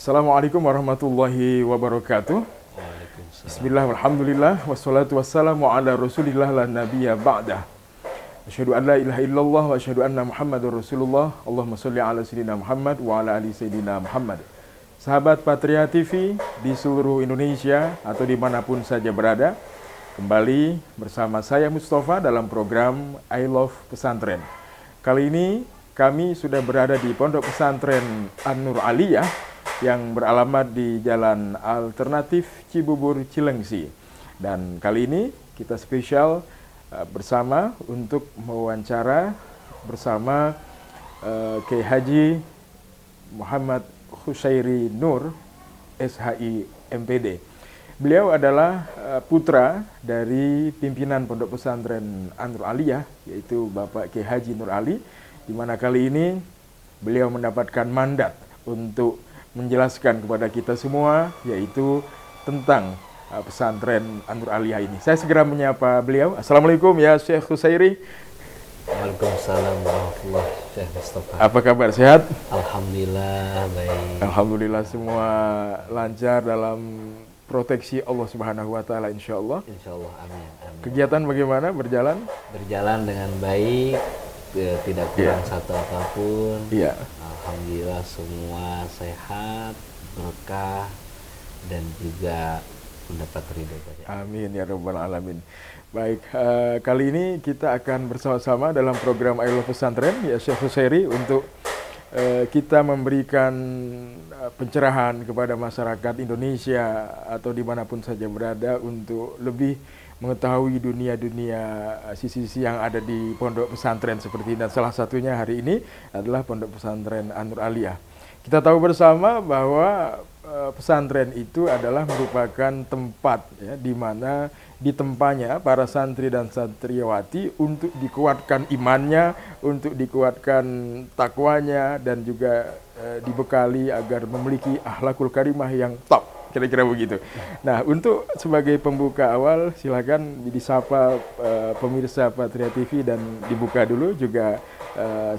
Assalamualaikum warahmatullahi wabarakatuh. Waalaikumsalam. Bismillah, alhamdulillah, wassalatu wassalamu ala rasulillah la nabiyya ba'dah. Asyhadu an la ilaha illallah wa asyhadu anna muhammadur rasulullah. Allahumma sholli ala sayyidina Muhammad wa ala ali sayyidina Muhammad. Sahabat Patria TV di seluruh Indonesia atau dimanapun saja berada, kembali bersama saya Mustafa dalam program I Love Pesantren. Kali ini kami sudah berada di Pondok Pesantren An-Nur Aliyah yang beralamat di Jalan Alternatif Cibubur, Cilengsi. Dan kali ini kita spesial bersama untuk mewawancara bersama Kiai Haji Muhammad Khusairi Nur, SHI MPD. Beliau adalah putra dari pimpinan Pondok Pesantren An-Nur Aliyah, yaitu Bapak Kiai Haji Nur Ali, di mana kali ini beliau mendapatkan mandat untuk menjelaskan kepada kita semua, yaitu tentang pesantren An-Nur Aliyah ini. Saya segera menyapa beliau. Assalamualaikum ya Syekh Khusairi. Waalaikumsalam warahmatullahi Syekh Mustafa. Apa kabar, sehat? Alhamdulillah baik. Alhamdulillah semua lancar dalam proteksi Allah Subhanahu wa taala insyaallah. Insyaallah, amin, amin. Kegiatan bagaimana berjalan? Berjalan dengan baik, tidak kurang satu apapun. Iya. Alhamdulillah semua sehat, berkah, dan juga mendapat ridho dari Allah. Amin ya rabbal alamin. Baik, kali ini kita akan bersama-sama dalam program I Love Pesantren ya Syekh Khusairi untuk kita memberikan pencerahan kepada masyarakat Indonesia atau dimanapun saja berada untuk lebih mengetahui dunia-dunia sisi-sisi yang ada di pondok pesantren seperti ini. Dan salah satunya hari ini adalah Pondok Pesantren An-Nur Aliyah. Kita tahu bersama bahwa pesantren itu adalah merupakan tempat ya, di mana ditempanya para santri dan santriwati untuk dikuatkan imannya, untuk dikuatkan takwanya, dan juga dibekali agar memiliki akhlakul karimah yang top, kira-kira begitu. Nah, untuk sebagai pembuka awal, silakan disapa pemirsa Patria TV dan dibuka dulu juga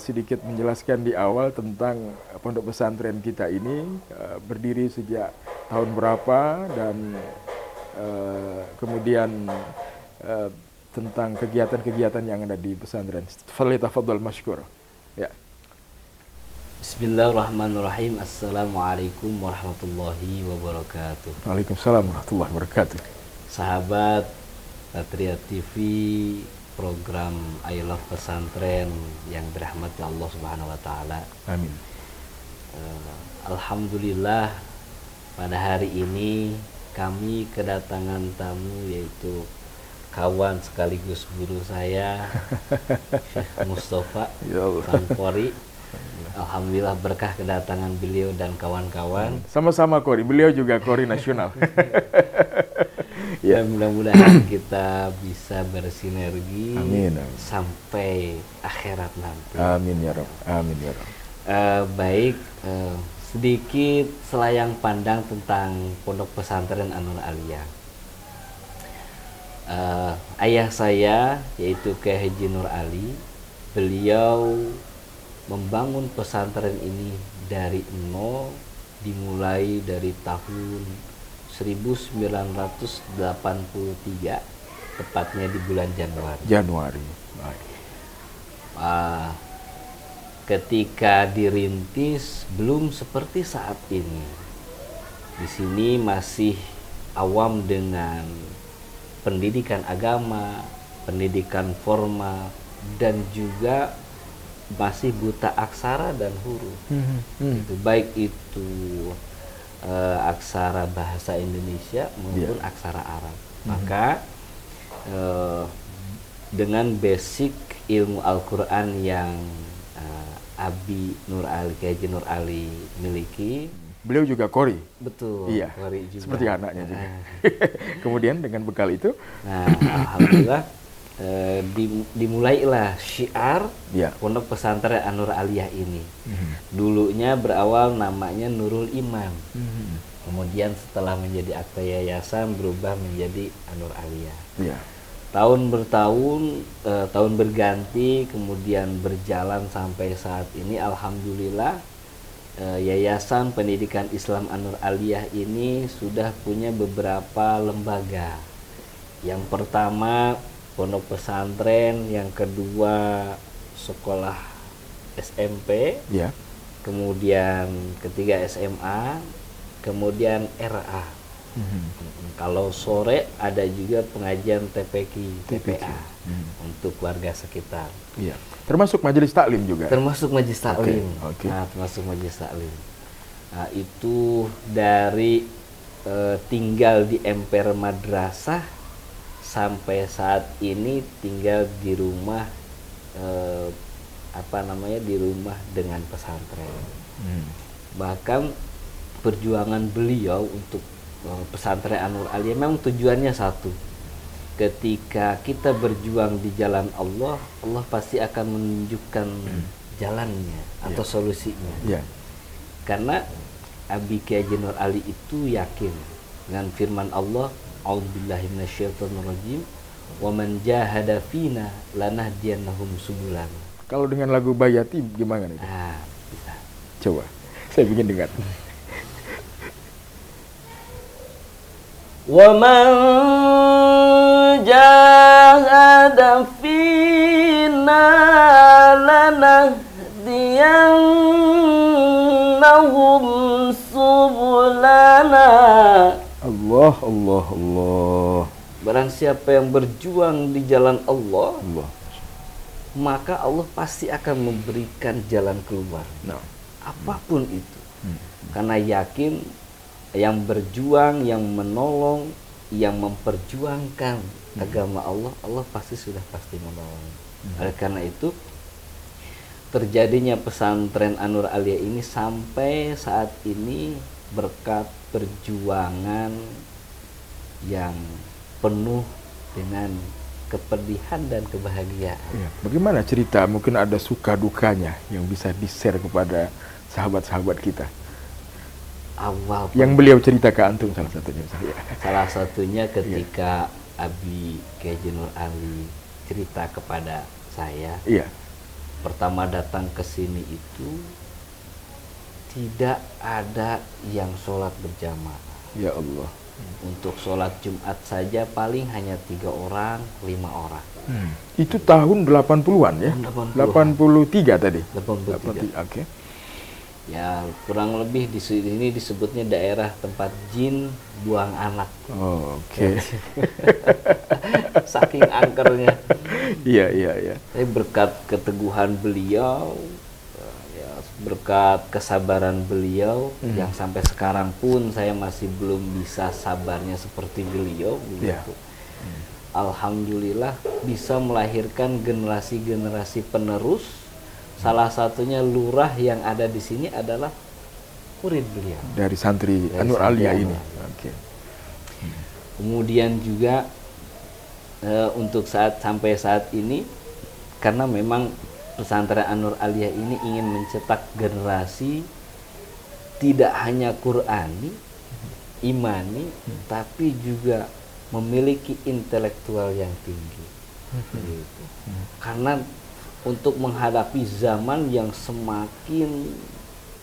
sedikit menjelaskan di awal tentang pondok pesantren kita ini berdiri sejak tahun berapa dan kemudian tentang kegiatan-kegiatan yang ada di pesantren. Tafadhal masykur. Ya. Bismillahirrahmanirrahim. Assalamualaikum warahmatullahi wabarakatuh. Waalaikumsalam warahmatullahi wabarakatuh. Sahabat Patria TV, program I Love Pesantren yang dirahmati Allah Subhanahu wa taala. Amin. Alhamdulillah pada hari ini kami kedatangan tamu, yaitu kawan sekaligus guru saya Syekh Mustafa Sanpori. Alhamdulillah berkah kedatangan beliau dan kawan-kawan. Sama-sama Kori, beliau juga Kori nasional. Ya, mudah-mudahan kita bisa bersinergi. Amin. Sampai akhirat nanti. Amin ya Rabb. Amin ya Rabb. Baik, sedikit selayang pandang tentang Pondok Pesantren An-Nur Aliyah. Ayah saya yaitu Kiai Haji Nur Ali, beliau membangun pesantren ini dari nol, dimulai dari tahun 1983, tepatnya di bulan Januari. Baik. Ketika dirintis belum seperti saat ini. Di sini masih awam dengan pendidikan agama, pendidikan formal, dan juga masih buta aksara dan huruf. Baik itu aksara bahasa Indonesia maupun aksara Arab. Maka dengan basic ilmu Al-Quran yang Abi Nur Ali, Kiai Haji Nur Ali miliki. Beliau juga Kori. Betul. Iya. Kori juga. Seperti anaknya juga. Kemudian dengan bekal itu, nah, alhamdulillah dimulailah syiar Pondok Pesantren An-Nur Aliyah ini. Dulunya berawal namanya Nurul Iman. Kemudian setelah menjadi akta yayasan berubah menjadi An-Nur Aliyah. Tahun bertahun, tahun berganti, kemudian berjalan sampai saat ini. Alhamdulillah Yayasan Pendidikan Islam An-Nur Aliyah ini sudah punya beberapa lembaga. Yang pertama pondok pesantren, yang kedua sekolah SMP, Ya. kemudian ketiga SMA, kemudian RA. Kalau sore ada juga pengajian TPA untuk warga sekitar. Iya. Termasuk majelis taklim juga. Termasuk majelis taklim. Oke. Nah, termasuk majelis taklim. Nah, itu dari tinggal di emper madrasah sampai saat ini tinggal di rumah di rumah dengan pesantren. Bahkan perjuangan beliau untuk pesantren An-Nur Aliyah memang tujuannya satu. Ketika kita berjuang di jalan Allah, Allah pasti akan menunjukkan jalannya atau solusinya. Ya. Karena Abi Kiai Haji Nur Ali itu yakin dengan firman Allah, A'udzubillahi minasyaitonirrajim, wa man jahada fina lanahdiyannahum subulan. Kalau dengan lagu Bayati gimana nih? Nah, bisa. Coba. Saya ingin dengar. Wa man jahada fina lanahdiyannahum subulana. Allah, Allah, Allah. Barang siapa yang berjuang di jalan Allah, Allah. maka Allah pasti akan memberikan jalan keluar. Nah. Apapun itu. Karena yakin yang berjuang, yang menolong, yang memperjuangkan agama Allah, Allah pasti pasti menolong. Oleh karena itu, terjadinya pesantren An-Nur Aliyah ini sampai saat ini berkat perjuangan yang penuh dengan kepedihan dan kebahagiaan. Ya. Bagaimana cerita? Mungkin ada suka dukanya yang bisa di-share kepada sahabat-sahabat kita. Yang beliau cerita ke antum salah satunya. Salah satunya ketika Abi Kiai Haji Nur Ali cerita kepada saya. Iya. Pertama datang ke sini itu tidak ada yang sholat berjamaah. Ya Allah. Untuk sholat Jumat saja paling hanya 3 orang, 5 orang. Itu tahun 80-an ya? 83 tadi? 83. Oke. Ya, kurang lebih di sini disebutnya daerah tempat jin buang anak. Oh, oke. Saking angkernya. Iya. Tapi berkat keteguhan beliau, ya, berkat kesabaran beliau, yang sampai sekarang pun saya masih belum bisa sabarnya seperti beliau. Begitu. Alhamdulillah bisa melahirkan generasi-generasi penerus. Salah satunya lurah yang ada di sini adalah murid beliau. Dari santri An-Nur Aliyah ini. Oke. Kemudian juga untuk sampai saat ini, karena memang pesantren An-Nur Aliyah ini ingin mencetak generasi tidak hanya Qur'ani, imani, tapi juga memiliki intelektual yang tinggi. Gitu. Karena untuk menghadapi zaman yang semakin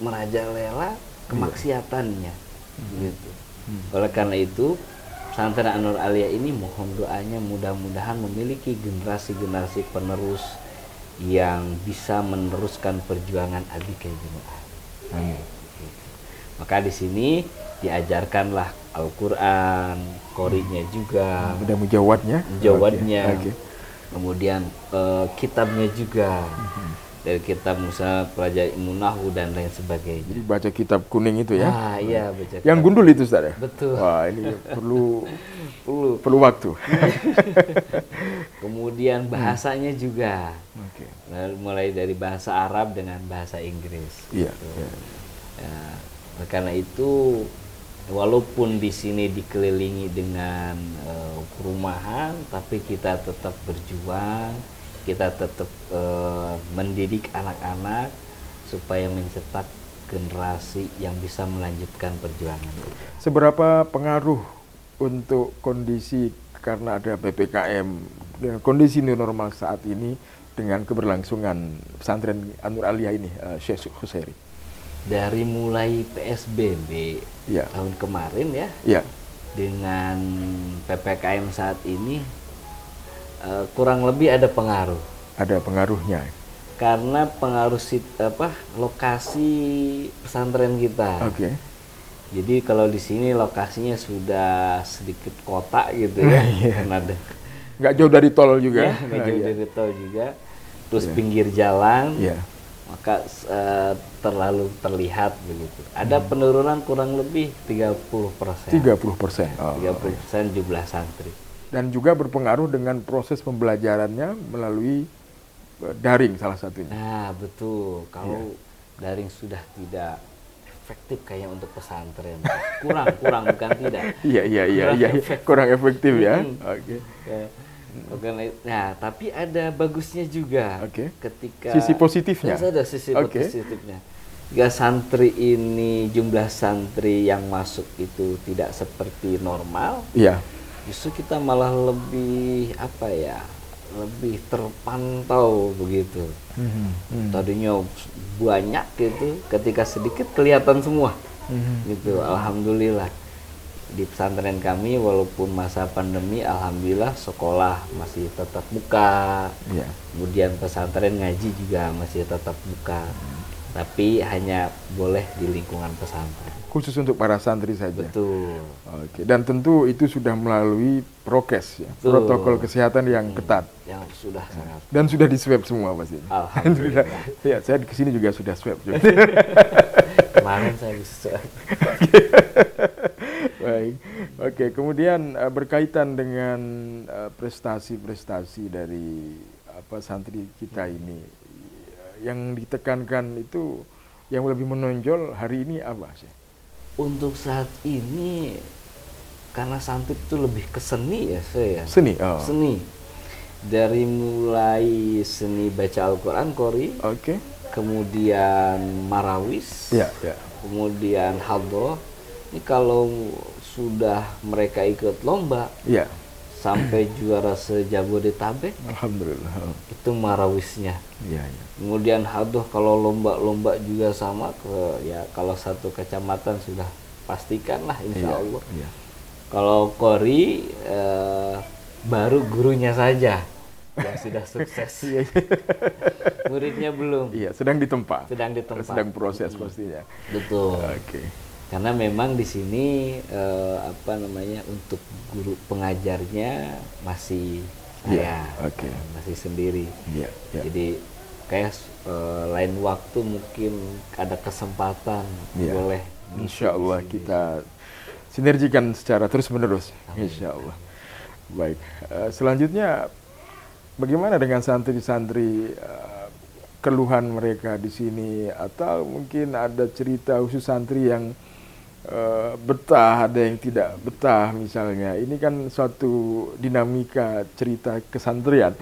merajalela kemaksiatannya, gitu. Oleh karena itu, pesantren An-Nur Aliyah ini mohon doanya mudah-mudahan memiliki generasi-generasi penerus yang bisa meneruskan perjuangan Abi Kiai Haji Nur Ali. Maka di sini diajarkanlah Al-Quran, qori'nya juga, Mudah-mudahan jawadnya. Okay. Kemudian kitabnya juga dari kitab Musa Pelajar Ilmu Nahwu dan lain sebagainya. Jadi baca kitab kuning itu ya? Ah iya, baca kitab. Yang gundul itu Ustaz ya? Betul. Wah, ini perlu waktu. Kemudian bahasanya juga. Okay. Mulai dari bahasa Arab dengan bahasa Inggris. Iya. Gitu. Ya, karena itu walaupun di sini dikelilingi dengan perumahan, tapi kita tetap berjuang, kita tetap mendidik anak-anak supaya mencetak generasi yang bisa melanjutkan perjuangan. Seberapa pengaruh untuk kondisi karena ada PPKM dengan kondisi new normal saat ini dengan keberlangsungan pesantren An-Nur Aliyah ini, Syekh Khusairi? Dari mulai PSBB Ya. tahun kemarin ya, Ya. dengan PPKM saat ini, kurang lebih ada pengaruh. Ada pengaruhnya. Karena pengaruh lokasi pesantren kita. Oke. Jadi kalau di sini lokasinya sudah sedikit kota gitu ya, Iya. karena ada Nggak jauh dari tol juga. ya, nggak jauh Iya. dari tol juga, terus Iya. pinggir jalan, Iya. maka terlalu terlihat begitu. Ada penurunan kurang lebih 30%. 30%. Oh. 30% jumlah santri. Dan juga berpengaruh dengan proses pembelajarannya melalui daring salah satunya. Nah, betul. Kalau daring sudah tidak efektif kayaknya untuk pesantren. Kurang bukan tidak. Iya. Kurang efektif ya. Hmm. Oke. Nah, tapi ada bagusnya juga. Oke. Ketika Sisi positifnya. ada sisi Oke. positifnya. Jika santri ini, jumlah santri yang masuk itu tidak seperti normal, Iya. justru kita malah lebih lebih terpantau begitu. Tadinya banyak gitu, ketika sedikit kelihatan semua. Gitu. Alhamdulillah di pesantren kami walaupun masa pandemi, alhamdulillah sekolah masih tetap buka. Iya. Kemudian pesantren ngaji juga masih tetap buka. Tapi hanya boleh di lingkungan pesantren. Khusus untuk para santri saja. Betul. Oke. Dan tentu itu sudah melalui prokes ya, Betul. protokol kesehatan yang ketat. Yang sudah sangat. Dan sudah di swab semua pasti. Alhamdulillah. Ya, saya kesini juga sudah swab juga. Kemarin saya bisa. Baik. Oke, kemudian berkaitan dengan prestasi-prestasi dari santri kita ini, yang ditekankan itu yang lebih menonjol hari ini apa sih? Untuk saat ini karena santri itu lebih ke seni ya saya. Seni. Oh. Seni. Dari mulai seni baca Al-Qur'an Qori, Oke. kemudian marawis, Ya. kemudian hadroh. Ini kalau sudah mereka ikut lomba Ya. sampai juara se-Jabodetabek, Alhamdulillah. itu marawisnya. Iya. Kemudian hadroh kalau lomba-lomba juga sama kalau satu kecamatan sudah pastikan lah insya Allah. Iya. Kalau Qori baru gurunya saja yang sudah sukses. Muridnya belum. Iya, sedang ditempa. Sedang proses pastinya. Betul. Oke. Karena memang di sini untuk guru pengajarnya masih saya, Oke. masih sendiri. Iya. Jadi kayak lain waktu mungkin ada kesempatan boleh. Insya Allah kita sinergikan secara terus menerus. Insya Allah. Baik. Selanjutnya bagaimana dengan santri-santri, keluhan mereka di sini, atau mungkin ada cerita khusus santri yang betah, ada yang tidak betah misalnya. Ini kan suatu dinamika cerita kesantrian.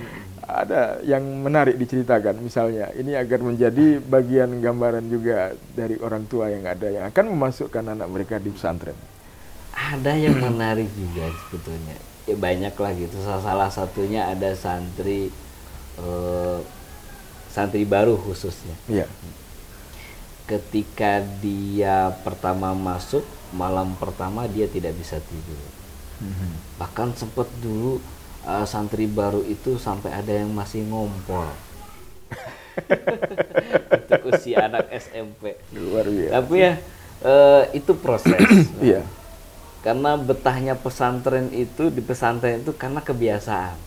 Ada yang menarik diceritakan misalnya. Ini agar menjadi bagian gambaran juga dari orang tua yang ada yang akan memasukkan anak mereka di pesantren. Ada yang menarik juga sebetulnya. Ya banyak lah gitu. Salah satunya ada santri baru khususnya. Iya. Ketika dia pertama masuk, malam pertama dia tidak bisa tidur. Bahkan sempat dulu santri baru itu sampai ada yang masih ngompol. Untuk usia anak SMP. Luar biasa. Tapi ya itu proses. Iya. Karena betahnya pesantren itu di pesantren itu karena kebiasaan.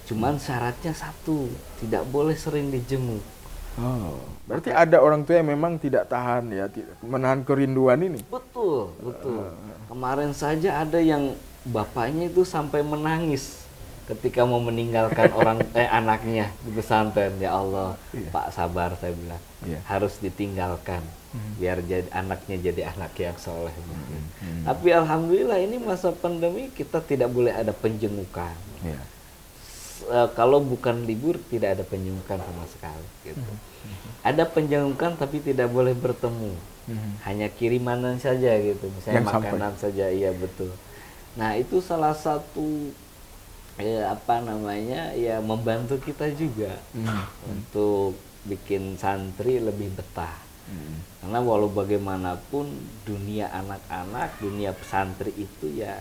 Cuman syaratnya satu, tidak boleh sering dijenguk. Oh, berarti ada orang tua yang memang tidak tahan ya, menahan kerinduan ini. Betul. Kemarin saja ada yang bapaknya itu sampai menangis ketika mau meninggalkan anaknya di pesantren. Ya Allah, Pak sabar, saya bilang. Harus ditinggalkan biar anaknya jadi anak yang soleh. Tapi alhamdulillah ini masa pandemi kita tidak boleh ada penjengukan. Kalau bukan libur tidak ada penjengukan sama sekali gitu. Ada penjengukan tapi tidak boleh bertemu. Hanya kirimanan saja gitu, misalnya yang makanan sampai saja. Iya betul. Nah, itu salah satu membantu kita juga untuk bikin santri lebih betah. Karena walau bagaimanapun dunia anak-anak, dunia pesantren itu ya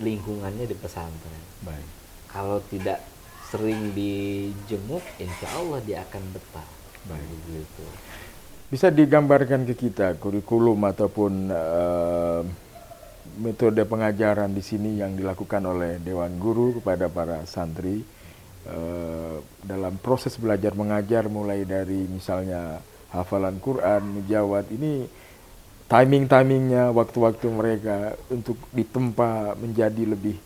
lingkungannya di pesantren. Baik. Kalau tidak sering dijenguk, insya Allah dia akan betah. Baik. Begitu. Bisa digambarkan ke kita kurikulum ataupun metode pengajaran di sini yang dilakukan oleh Dewan Guru kepada para santri dalam proses belajar mengajar, mulai dari misalnya hafalan Quran, mujawad, ini timingnya, waktu-waktu mereka untuk ditempa menjadi lebih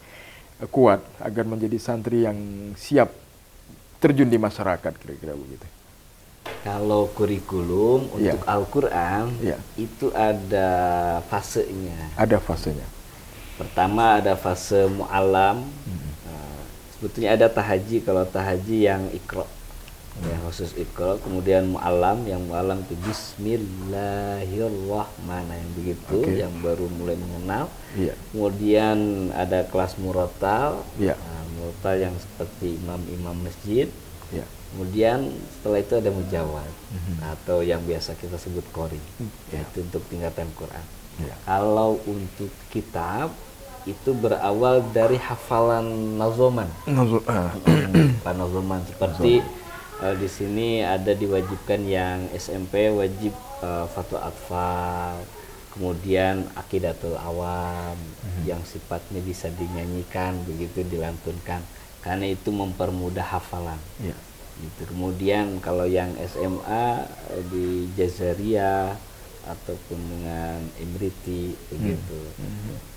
kuat agar menjadi santri yang siap terjun di masyarakat, kira-kira begitu. Kalau kurikulum untuk Al-Quran itu ada fasenya. Ada fasenya. Pertama ada fase mu'alam. Sebetulnya ada tahaji. Kalau tahaji yang iqra, ya khusus iqra. Kemudian mu'alam, yang mu'alam itu Bismillahirrahmanirrahim, begitu, yang baru mulai mengenal. Kemudian ada kelas murotal. Murotal yang seperti imam-imam masjid. Kemudian setelah itu ada mujawad atau yang biasa kita sebut qori, yaitu untuk tingkatan Quran. Kalau untuk kitab itu berawal dari hafalan nazoman. Nazoman seperti di sini ada diwajibkan yang SMP wajib Fathul Atfal, kemudian Aqidatul Awam yang sifatnya bisa dinyanyikan, begitu dilantunkan, karena itu mempermudah hafalan. Gitu. Kemudian kalau yang SMA di Jazariyah ataupun dengan Imriti, begitu.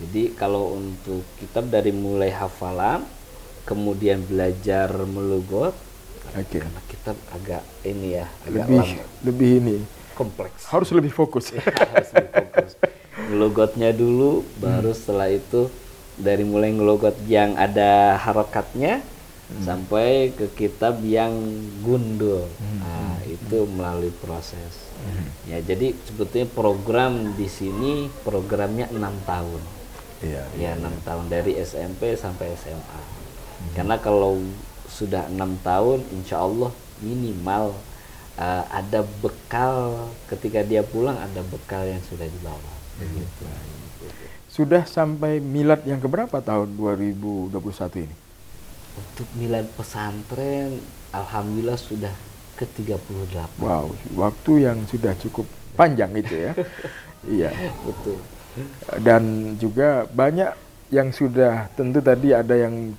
Jadi kalau untuk kitab dari mulai hafalan, kemudian belajar melugot, karena kitab agak ini ya, agak lebih ini kompleks. Harus lebih fokus. Harus lebih fokus. Ngelogotnya dulu, baru setelah itu dari mulai ngelogot yang ada harokatnya sampai ke kitab yang gundul. Nah, itu melalui proses. Ya, jadi sebetulnya program di sini programnya 6 tahun. 6 tahun dari SMP sampai SMA. Karena kalau sudah 6 tahun, insya Allah minimal ada bekal ketika dia pulang, ada bekal yang sudah dibawa. Begitu. Sudah sampai milad yang keberapa tahun 2021 ini? Untuk milad pesantren, alhamdulillah sudah ke-38. Wow, waktu yang sudah cukup panjang itu ya. Iya, betul. Dan juga banyak yang sudah, tentu tadi ada yang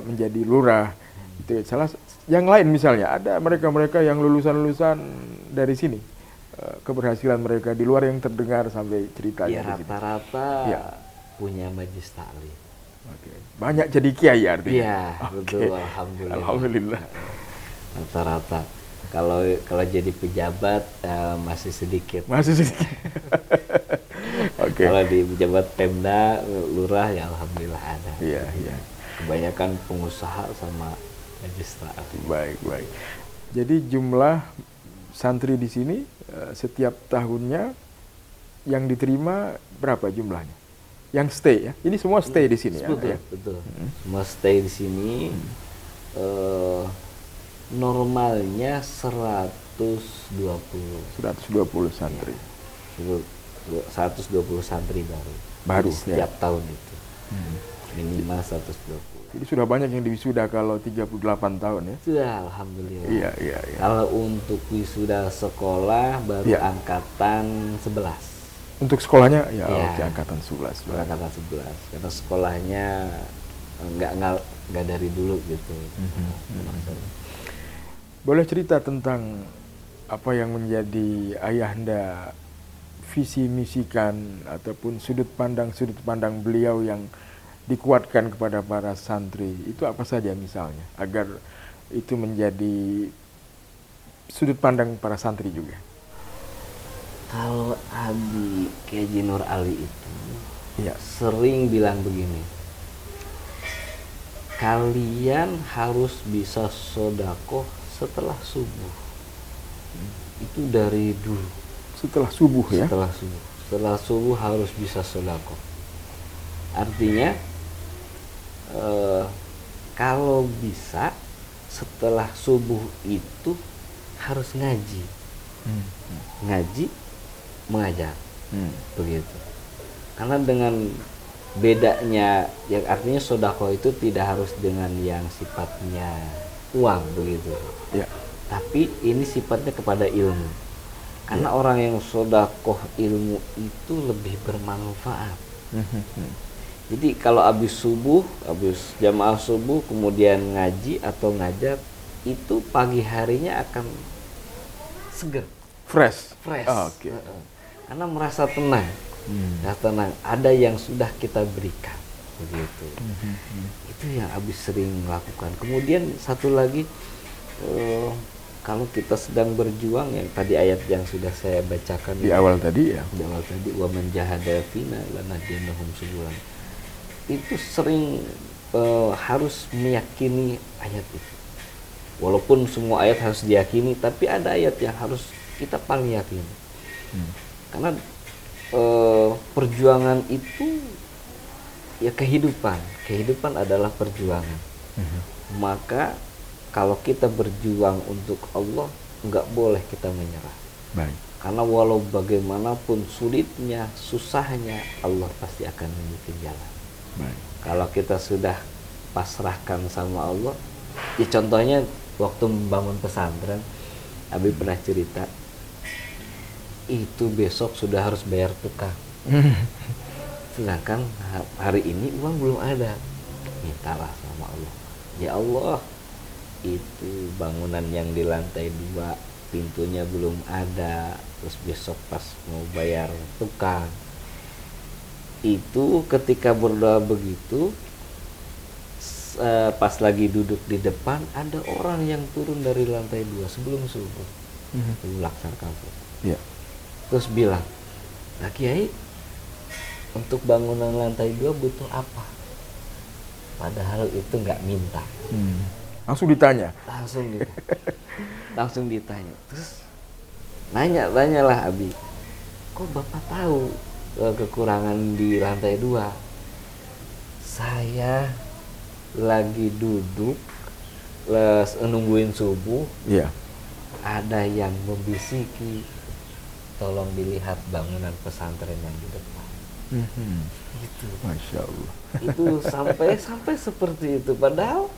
menjadi lurah. Itu salah. Yang lain misalnya ada mereka-mereka yang lulusan dari sini. Keberhasilan mereka di luar yang terdengar sampai ceritanya. Ya, rata-rata punya majlis taklim. Banyak jadi kiai artinya. Iya, betul. Alhamdulillah. Alhamdulillah. Rata-rata. Kalau jadi pejabat masih sedikit. Kalau di pejabat Pemda, lurah, ya alhamdulillah ada. Iya. Kebanyakan pengusaha sama majlis taklim. Baik. Jadi jumlah santri di sini setiap tahunnya yang diterima berapa jumlahnya? Yang stay ya, ini semua stay di sini. Betul. Semua stay di sini. Normalnya 120 santri. 120 santri baru setiap tahun itu. Minimal 120. Jadi sudah banyak yang diwisuda kalau 38 tahun ya. Sudah, alhamdulillah. Iya. Kalau untuk wisuda sekolah baru angkatan 11. Untuk sekolahnya angkatan 11. Angkatan 11. Karena sekolahnya enggak dari dulu gitu. Boleh cerita tentang apa yang menjadi ayahanda visi misikan ataupun sudut pandang beliau yang dikuatkan kepada para santri. Itu apa saja misalnya agar itu menjadi sudut pandang para santri juga? Kalau Abi Kiai Nur Ali itu sering bilang begini, kalian harus bisa sodakoh setelah subuh. Itu dari dulu. Setelah subuh ya? Setelah subuh harus bisa sodakoh. Artinya kalau bisa setelah subuh itu harus ngaji. ngaji, mengajar, begitu. Karena dengan bedanya, yang artinya sodako itu tidak harus dengan yang sifatnya uang, begitu. Ya. Tapi ini sifatnya kepada ilmu. Karena orang yang sodakoh ilmu itu lebih bermanfaat. Jadi kalau habis jamaah subuh, kemudian ngaji atau ngajar, itu pagi harinya akan seger, fresh. Oh, oke. Karena merasa tenang, ada yang sudah kita berikan, begitu. Itu yang habis sering melakukan. Kemudian satu lagi, kalau kita sedang berjuang, yang tadi ayat yang sudah saya bacakan di awal tadi ya. Di awal tadi, wa man jahada fina lanahdiyannahum subulan. Itu sering harus meyakini ayat itu. Walaupun semua ayat harus diyakini, tapi ada ayat yang harus kita paling yakini. Karena perjuangan itu ya kehidupan adalah perjuangan. Maka kalau kita berjuang untuk Allah, nggak boleh kita menyerah. Baik. Karena walau bagaimanapun sulitnya, susahnya, Allah pasti akan menunjukkan jalan. Baik. Kalau kita sudah pasrahkan sama Allah, ya contohnya waktu membangun pesantren, Abi pernah cerita, itu besok sudah harus bayar tukang. Sedangkan hari ini uang belum ada. Mintalah sama Allah. Ya Allah, itu bangunan yang di lantai 2 pintunya belum ada, terus besok pas mau bayar tukang. Itu ketika berdoa begitu, pas lagi duduk di depan, ada orang yang turun dari lantai 2 sebelum subuh, Ibu Laksar Kampung. Ya. Terus bilang, "Nah Kiai, untuk bangunan lantai 2 butuh apa?" Padahal itu nggak minta. Langsung ditanya. Langsung ditanya. Terus tanyalah Abi, kok Bapak tahu kekurangan di lantai 2? Saya lagi duduk nungguin subuh. Iya. Ada yang membisiki, tolong dilihat bangunan pesantren yang di depan. Gitu. Masya Allah. Itu sampai seperti itu. Padahal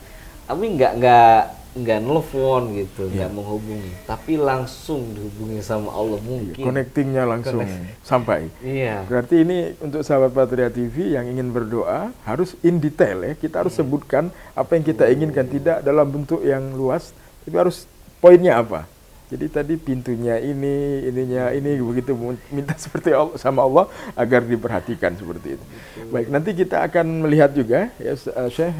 Abi nggak nelfon gitu, nggak menghubungi, tapi langsung dihubungi sama Allah mungkin. Connectingnya langsung sampai. Iya. Berarti ini untuk sahabat Patria TV yang ingin berdoa harus in detail ya. Kita harus sebutkan apa yang kita inginkan, tidak dalam bentuk yang luas, tapi harus poinnya apa. Jadi tadi pintunya ininya ini, begitu minta seperti Allah, sama Allah agar diperhatikan seperti itu. Baik, nanti kita akan melihat juga ya Syekh,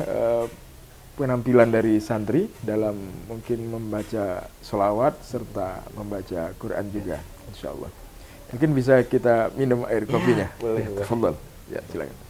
penampilan dari santri dalam mungkin membaca sholawat serta membaca Quran juga, insya Allah. Mungkin bisa kita minum air kopinya. Boleh. Tafadhal. Ya, silakan.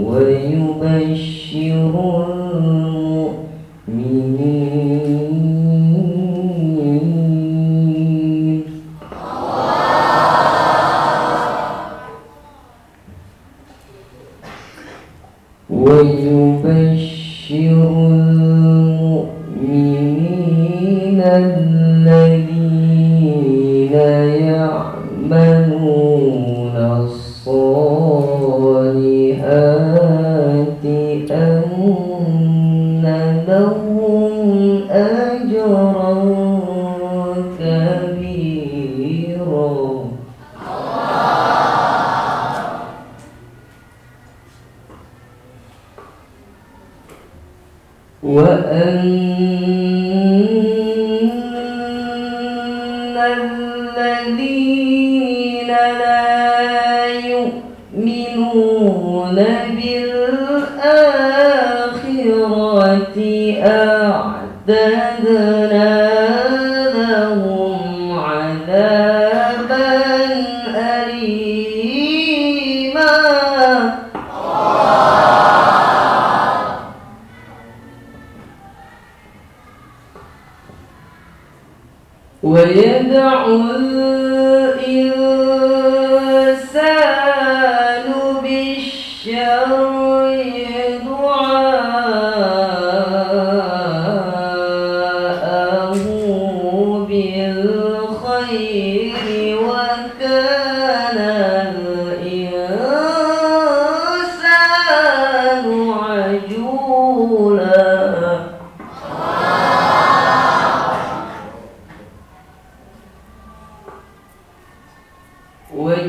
ويبشر المؤمنين الذين يعملون الصالحات أن لهم أجرا كبيرا وأن الذين لا يؤمنون بالآخرة أعتدنا لهم عذابا أليما ويدعو الإنسان بالشر دعاءه بالخير وكان الإنسان عجولا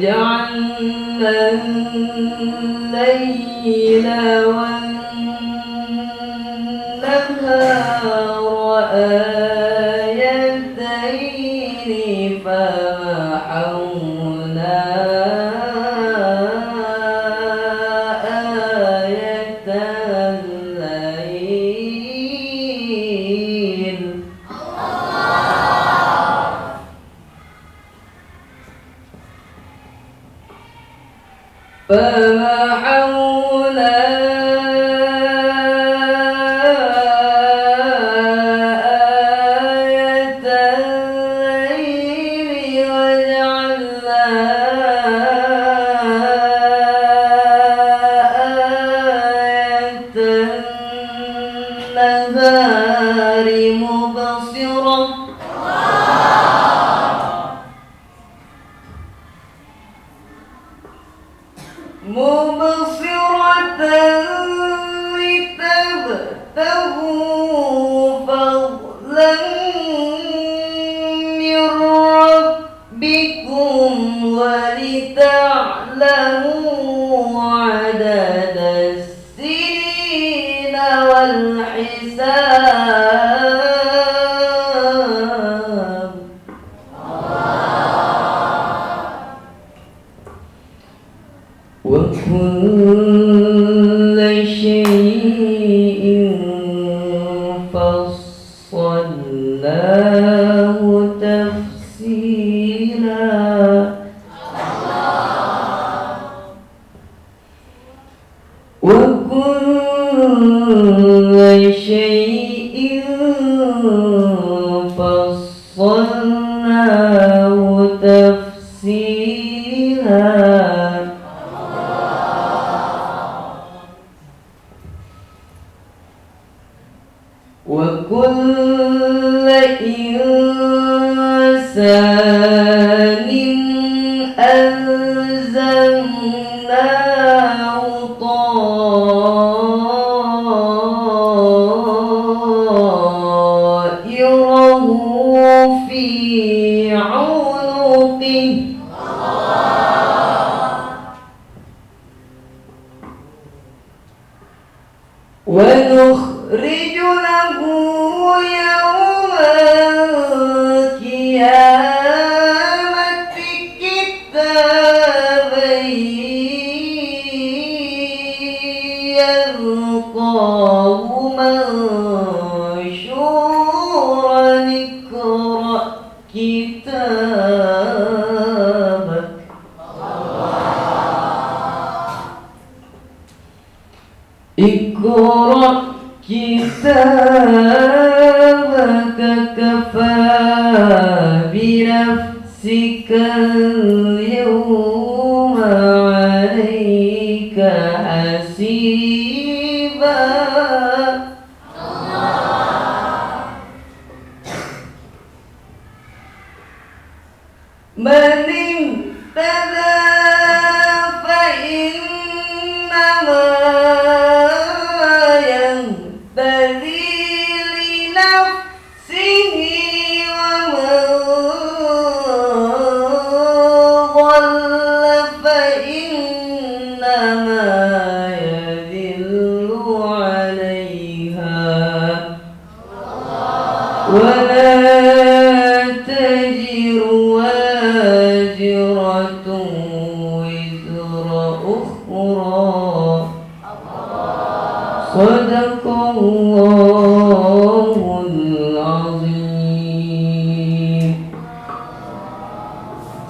وجعلنا الليل والنهار آيتين فمحونا آية الليل فمحونا آية الليل وجعلنا آية النهار مبصرة لتبتغوا فضلا من ربكم ولتعلموا عدد السنين والحساب وكل شيء فصلناه تفصيلا وكل شيء فصلناه تفصيلا وكل إنسان ألزمناه طائره في عنقه ونخرج له يوم القيامة كتابا يلقاه منشورا اقرأ كتابك اقرأ كتابك كفى بنفسك اليوم عليك حسيبا من اهتدى فإنما يهتدي لنفسه ومن ضل فإنما يذل عليها ولا تجر واجرة وزر أخرى صدق الله العظيم.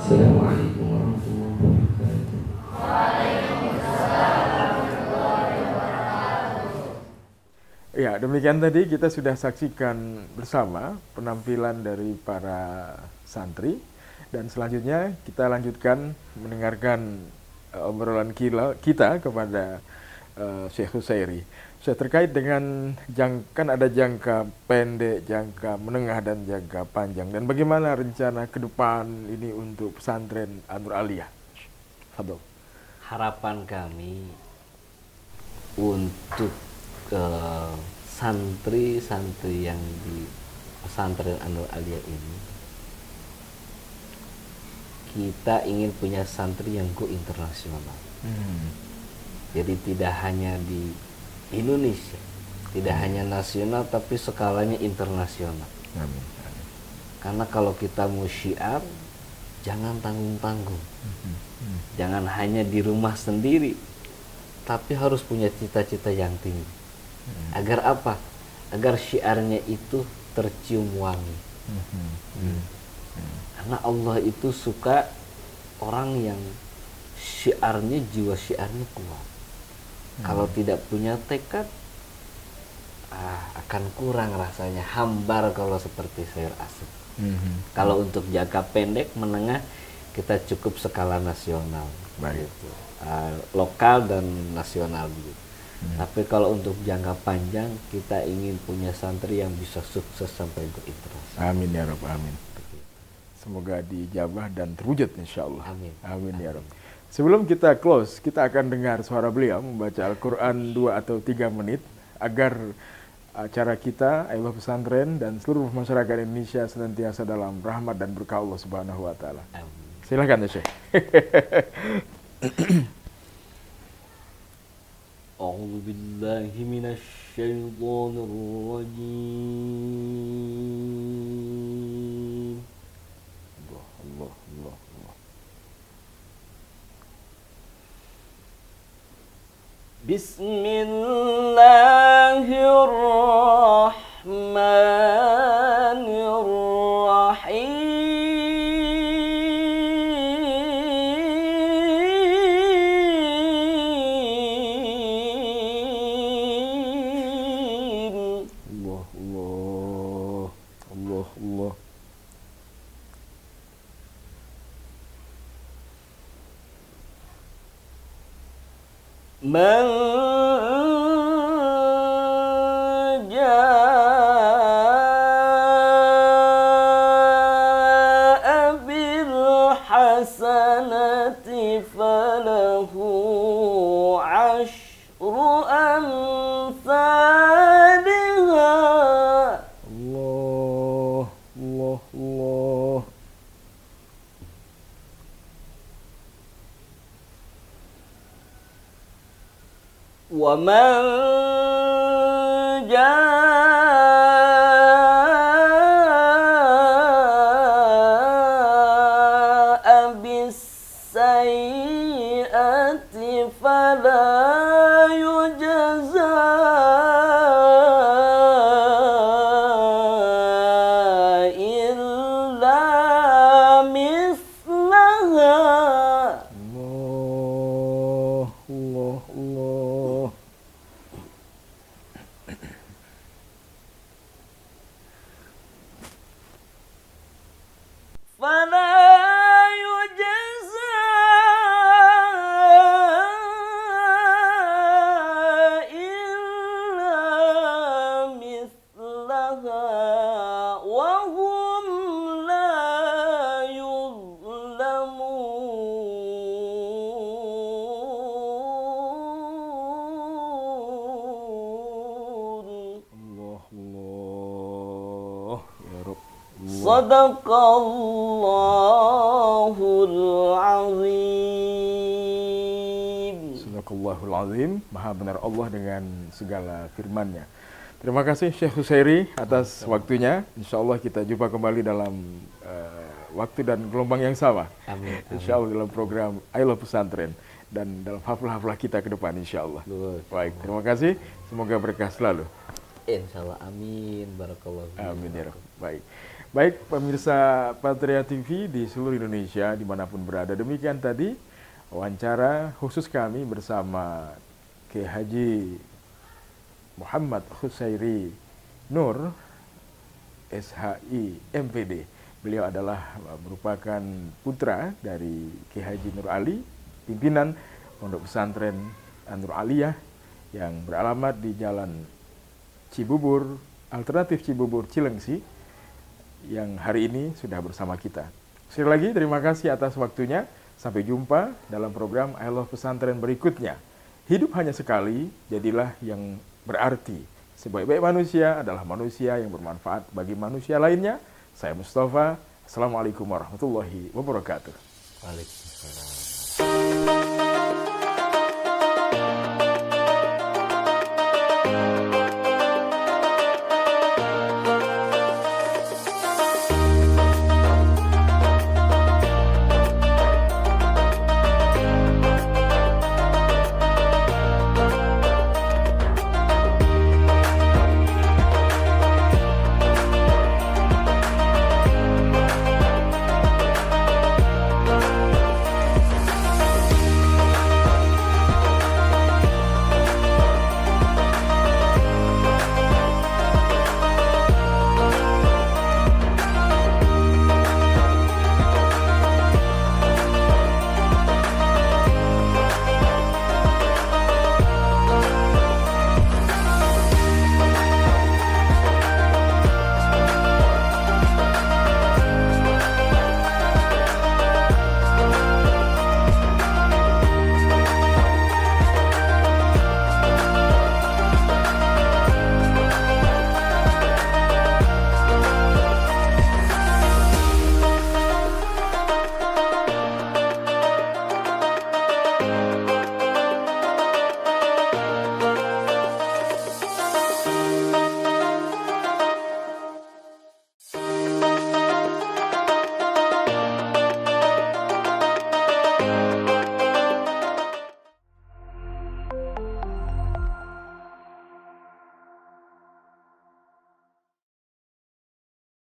السلام عليكم ورحمة الله وبركاته. Ya, demikian tadi kita sudah saksikan bersama penampilan dari para santri, dan selanjutnya kita lanjutkan mendengarkan obrolan kita kepada Syekh Husairi. Terkait dengan kan ada jangka pendek, jangka menengah, dan jangka panjang, dan bagaimana rencana ke depan ini untuk pesantren An-Nur Aliyah. Fadhol. Harapan kami untuk santri-santri yang di pesantren An-Nur Aliyah ini, kita ingin punya santri yang go internasional. Jadi tidak hanya di Indonesia, tidak hanya nasional, tapi skalanya internasional. Amin. Karena kalau kita mau syiar, jangan tanggung-tanggung. Jangan hanya di rumah sendiri, tapi harus punya cita-cita yang tinggi. Agar apa? Agar syiarnya itu tercium wangi. Karena Allah itu suka orang yang syiarnya, jiwa syiarnya kuat. Kalau tidak punya tekad, akan kurang rasanya, hambar kalau seperti sayur asem. Kalau untuk jangka pendek, menengah, kita cukup skala nasional, gitu. Lokal dan nasional gitu. Tapi kalau untuk jangka panjang, kita ingin punya santri yang bisa sukses sampai ke internasional. Amin ya Rabb, amin. Semoga dijabah dan terwujud insya Allah. Amin. Amin ya Rabb. Sebelum kita close, kita akan dengar suara beliau membaca Al-Quran 2 atau 3 menit agar acara kita, Ayah Pesantren, dan seluruh masyarakat Indonesia senantiasa dalam rahmat dan berkah Allah Subhanahu wa Ta'ala. Silakan ya Syekh. A'udzu billahi minasy syaithanir rajim. Allah. Bismillahirrahmanirrahim. Allah. Man jaa bil hasanati falahu ashru amsalha. Allah. Wa man jaa bis sayyi'ati fala yujza illa mislaha. Allah. Sadaqallahul azim. Sadaqallahul azim. Maha benar Allah dengan segala firman-Nya. Terima kasih Syekh Husairi atas waktunya. Insya Allah kita jumpa kembali dalam waktu dan gelombang yang sama. Amin. Insya Allah dalam program I Love Pesantren dan dalam haflah-haflah kita ke depan insya Allah. Baik, terima kasih. Semoga berkah selalu. Insya Allah, amin. Barakallah. Amin ya Rabb. Baik. Baik pemirsa Patria TV di seluruh Indonesia dimanapun berada. Demikian tadi wawancara khusus kami bersama Kiai Haji Muhammad Husairi Nur SHI MPD. Beliau adalah merupakan putra dari Kiai Haji Nur Ali, pimpinan Pondok Pesantren An-Nur Aliyah yang beralamat di Jalan Cibubur, Alternatif Cibubur Cilengsi, yang hari ini sudah bersama kita. Sekali lagi terima kasih atas waktunya. Sampai jumpa dalam program I Love Pesantren berikutnya. Hidup hanya sekali, jadilah yang berarti. Sebaik-baik manusia adalah manusia yang bermanfaat bagi manusia lainnya. Saya Mustafa. Assalamualaikum warahmatullahi wabarakatuh. Waalaikumsalam.